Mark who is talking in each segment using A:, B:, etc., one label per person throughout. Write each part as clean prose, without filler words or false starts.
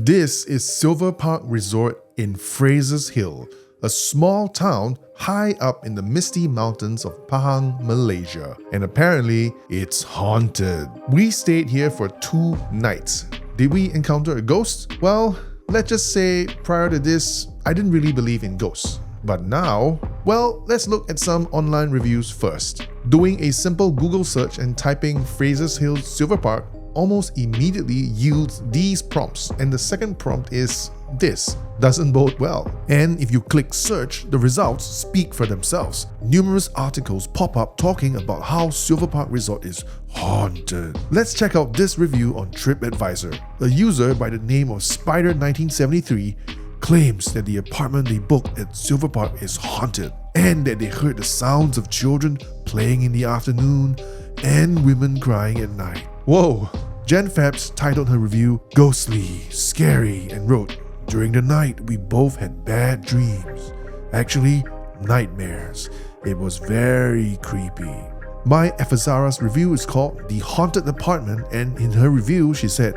A: This is Silverpark Resort in Fraser's Hill, a small town high up in the misty mountains of Pahang, Malaysia. And apparently, it's haunted. We stayed here for 2 nights. Did we encounter a ghost? Well, let's just say prior to this, I didn't really believe in ghosts. But now, well, let's look at some online reviews first. Doing a simple Google search and typing Fraser's Hill Silverpark almost immediately yields these prompts, and the second prompt is this doesn't bode well. And if you click search, the results speak for themselves. Numerous articles pop up talking about how Silverpark Resort is haunted. Let's check out this review on TripAdvisor. A user by the name of Spider1973 claims that the apartment they booked at Silverpark is haunted and that they heard the sounds of children playing in the afternoon and women crying at night. Whoa! Jen Fabs titled her review Ghostly, Scary, and wrote, "During the night, we both had bad dreams. Actually, nightmares. It was very creepy." My Efazara's review is called The Haunted Apartment, and in her review, she said,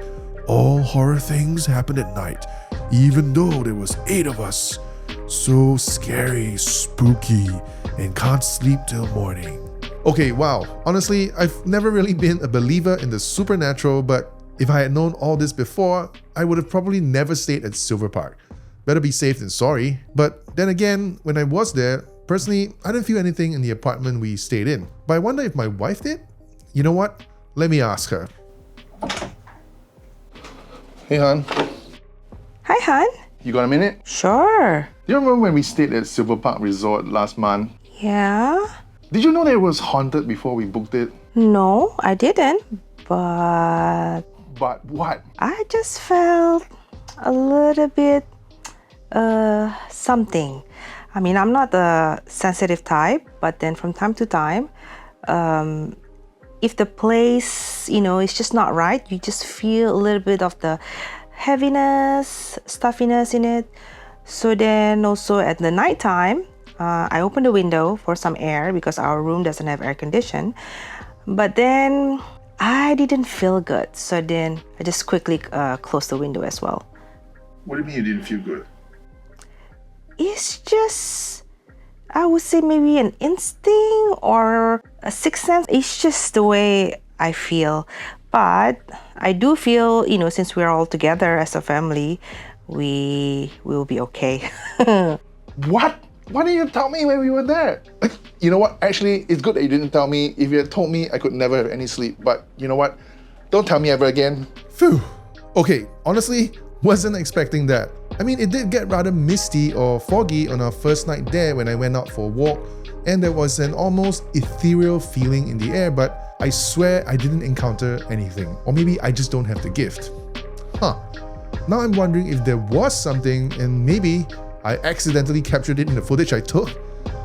A: "All horror things happen at night, even though there was 8 of us. So scary, spooky, and can't sleep till morning." Okay, wow. Honestly, I've never really been a believer in the supernatural, but if I had known all this before, I would have probably never stayed at Silverpark. Better be safe than sorry. But then again, when I was there, personally, I didn't feel anything in the apartment we stayed in. But I wonder if my wife did? You know what? Let me ask her. Hey, hon.
B: Hi, hon.
A: You got a minute?
B: Sure.
A: Do you remember when we stayed at Silverpark Resort last month?
B: Yeah?
A: Did you know that it was haunted before we booked it?
B: No, I didn't. But
A: But what?
B: I just felt a little bit something. I mean, I'm not the sensitive type, but then from time to time, if the place, is just not right, you just feel a little bit of the heaviness, stuffiness in it. So then also at the nighttime, I opened the window for some air because our room doesn't have air condition. But then I didn't feel good. So then I just quickly closed the window as well.
A: What do you mean you didn't feel good?
B: It's just, I would say maybe an instinct or a sixth sense. It's just the way I feel. But I do feel, since we're all together as a family, we will be okay.
A: What? Why didn't you tell me when we were there? You know what? Actually, it's good that you didn't tell me. If you had told me, I could never have any sleep. But you know what? Don't tell me ever again. Phew. Okay, honestly, wasn't expecting that. I mean, it did get rather misty or foggy on our first night there when I went out for a walk, and there was an almost ethereal feeling in the air, but I swear I didn't encounter anything. Or maybe I just don't have the gift. Huh. Now I'm wondering if there was something and maybe I accidentally captured it in the footage I took.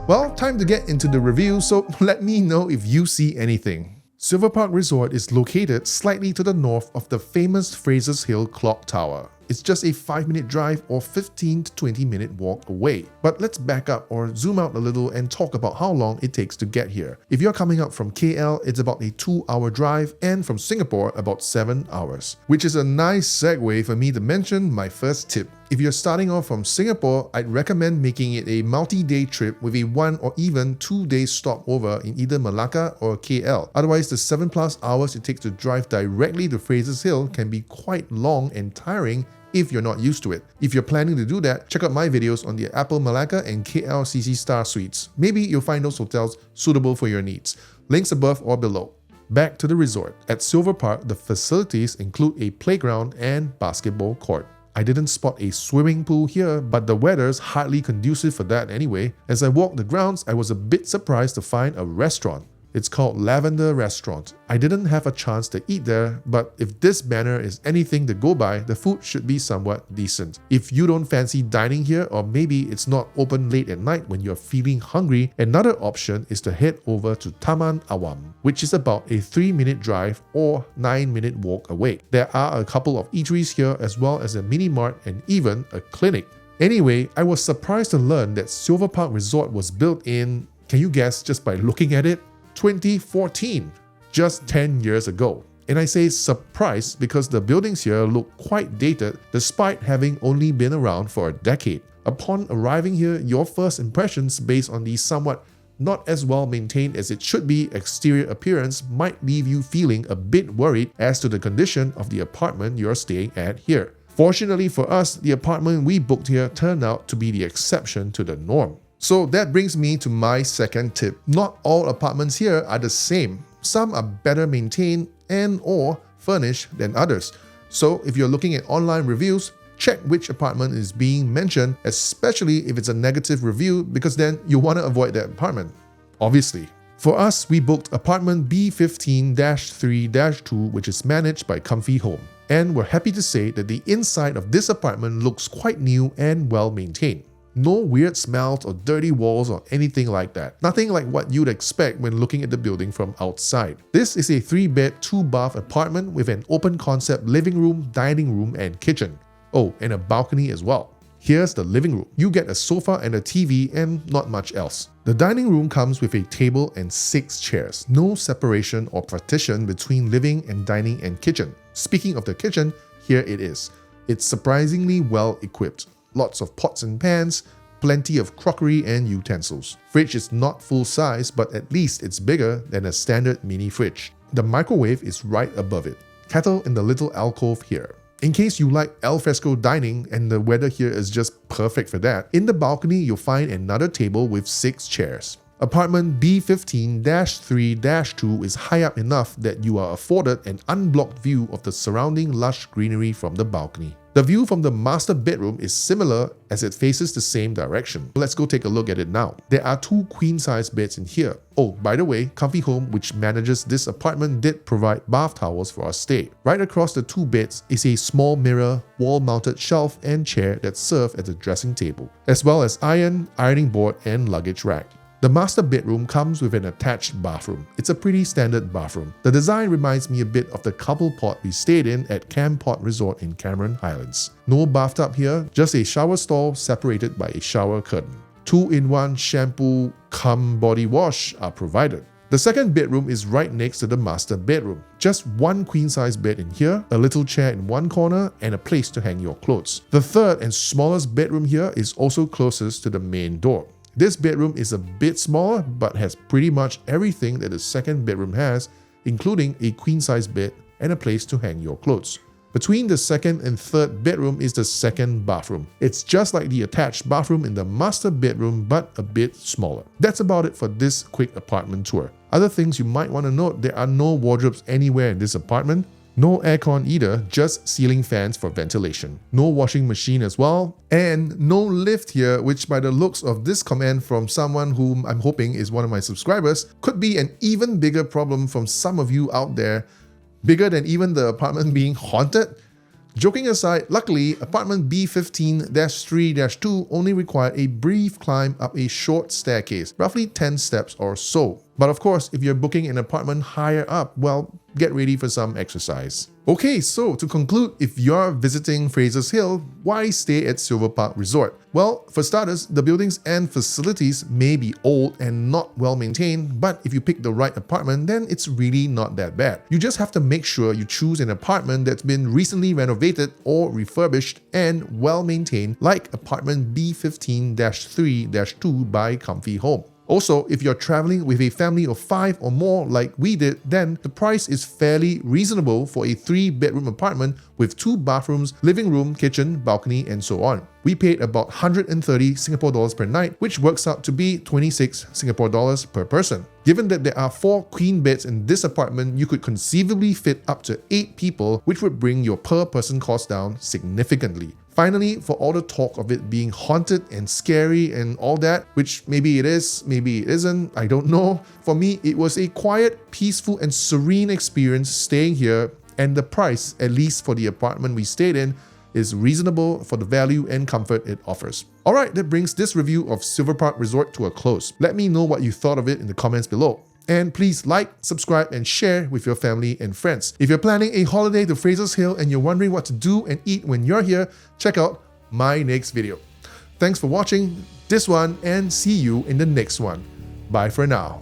A: Well, time to get into the review, so let me know if you see anything. Silverpark Resort is located slightly to the north of the famous Fraser's Hill Clock Tower. It's just a 5-minute drive or 15 to 20-minute walk away. But let's back up or zoom out a little and talk about how long it takes to get here. If you're coming up from KL, it's about a 2-hour drive, and from Singapore, about 7 hours. Which is a nice segue for me to mention my first tip. If you're starting off from Singapore, I'd recommend making it a multi-day trip with a 1 or even 2-day stopover in either Malacca or KL. Otherwise, the 7+ hours it takes to drive directly to Fraser's Hill can be quite long and tiring if you're not used to it. If you're planning to do that, check out my videos on the Apple Malacca and KLCC Star Suites. Maybe you'll find those hotels suitable for your needs. Links above or below. Back to the resort. At Silverpark, the facilities include a playground and basketball court. I didn't spot a swimming pool here, but the weather's hardly conducive for that anyway. As I walked the grounds, I was a bit surprised to find a restaurant. It's called Lavender Restaurant. I didn't have a chance to eat there, but if this banner is anything to go by, the food should be somewhat decent. If you don't fancy dining here, or maybe it's not open late at night when you're feeling hungry, another option is to head over to Taman Awam, which is about a 3-minute drive or 9-minute walk away. There are a couple of eateries here as well as a mini mart and even a clinic. Anyway, I was surprised to learn that Silverpark Resort was built in, can you guess just by looking at it? 2014, just 10 years ago.
C: And I say surprised because the buildings here look quite dated despite having only been around for a decade. Upon arriving here, your first impressions based on the somewhat not as well maintained as it should be exterior appearance might leave you feeling a bit worried as to the condition of the apartment you're staying at here. Fortunately for us, the apartment we booked here turned out to be the exception to the norm. So that brings me to my second tip. Not all apartments here are the same. Some are better maintained and or furnished than others. So if you're looking at online reviews, check which apartment is being mentioned, especially if it's a negative review, because then you want to avoid that apartment, obviously. For us, we booked apartment B15-3-2, which is managed by Comfy Home. And we're happy to say that the inside of this apartment looks quite new and well maintained. No weird smells or dirty walls or anything like that. Nothing like what you'd expect when looking at the building from outside. This is a 3-bed, 2-bath apartment with an open concept living room, dining room, and kitchen. Oh, and a balcony as well. Here's the living room. You get a sofa and a TV and not much else. The dining room comes with a table and 6 chairs. No separation or partition between living and dining and kitchen. Speaking of the kitchen, here it is. It's surprisingly well equipped. Lots of pots and pans, plenty of crockery and utensils. Fridge is not full size, but at least it's bigger than a standard mini fridge. The microwave is right above it. Kettle in the little alcove here. In case you like al fresco dining and the weather here is just perfect for that, in the balcony you'll find another table with 6 chairs. Apartment B15-3-2 is high up enough that you are afforded an unblocked view of the surrounding lush greenery from the balcony. The view from the master bedroom is similar as it faces the same direction. Let's go take a look at it now. There are 2 queen-size beds in here. Oh, by the way, Comfy Home, which manages this apartment, did provide bath towels for our stay. Right across the 2 beds is a small mirror, wall-mounted shelf and chair that serve as a dressing table, as well as ironing board and luggage rack. The master bedroom comes with an attached bathroom. It's a pretty standard bathroom. The design reminds me a bit of the couple pod we stayed in at Silverpark Resort in Cameron Highlands. No bathtub here, just a shower stall separated by a shower curtain. 2-in-1 shampoo cum body wash are provided. The second bedroom is right next to the master bedroom. Just 1 queen-size bed in here, a little chair in one corner, and a place to hang your clothes. The third and smallest bedroom here is also closest to the main door. This bedroom is a bit smaller but has pretty much everything that the second bedroom has, including a queen-size bed and a place to hang your clothes. Between the second and third bedroom is the second bathroom. It's just like the attached bathroom in the master bedroom but a bit smaller. That's about it for this quick apartment tour. Other things you might want to note: there are no wardrobes anywhere in this apartment. No aircon either, just ceiling fans for ventilation. No washing machine as well. And no lift here, which by the looks of this comment from someone whom I'm hoping is one of my subscribers, could be an even bigger problem from some of you out there. Bigger than even the apartment being haunted? Joking aside, luckily, apartment B15-3-2 only required a brief climb up a short staircase, roughly 10 steps or so. But of course, if you're booking an apartment higher up, well, get ready for some exercise. Okay, so to conclude, if you're visiting Fraser's Hill, why stay at Silverpark Resort? Well, for starters, the buildings and facilities may be old and not well maintained, but if you pick the right apartment, then it's really not that bad. You just have to make sure you choose an apartment that's been recently renovated or refurbished and well maintained, like apartment B15-3-2 by Comfy Home. Also, if you're traveling with a family of 5 or more like we did, then the price is fairly reasonable for a 3-bedroom apartment with 2 bathrooms, living room, kitchen, balcony, and so on. We paid about 130 Singapore dollars per night, which works out to be 26 Singapore dollars per person. Given that there are 4 queen beds in this apartment, you could conceivably fit up to 8 people, which would bring your per person cost down significantly. Finally, for all the talk of it being haunted and scary and all that, which maybe it is, maybe it isn't, I don't know. For me, it was a quiet, peaceful, and serene experience staying here, and the price, at least for the apartment we stayed in, is reasonable for the value and comfort it offers. Alright, that brings this review of Silverpark Resort to a close. Let me know what you thought of it in the comments below. And please like, subscribe, and share with your family and friends. If you're planning a holiday to Fraser's Hill and you're wondering what to do and eat when you're here, check out my next video. Thanks for watching this one and see you in the next one. Bye for now.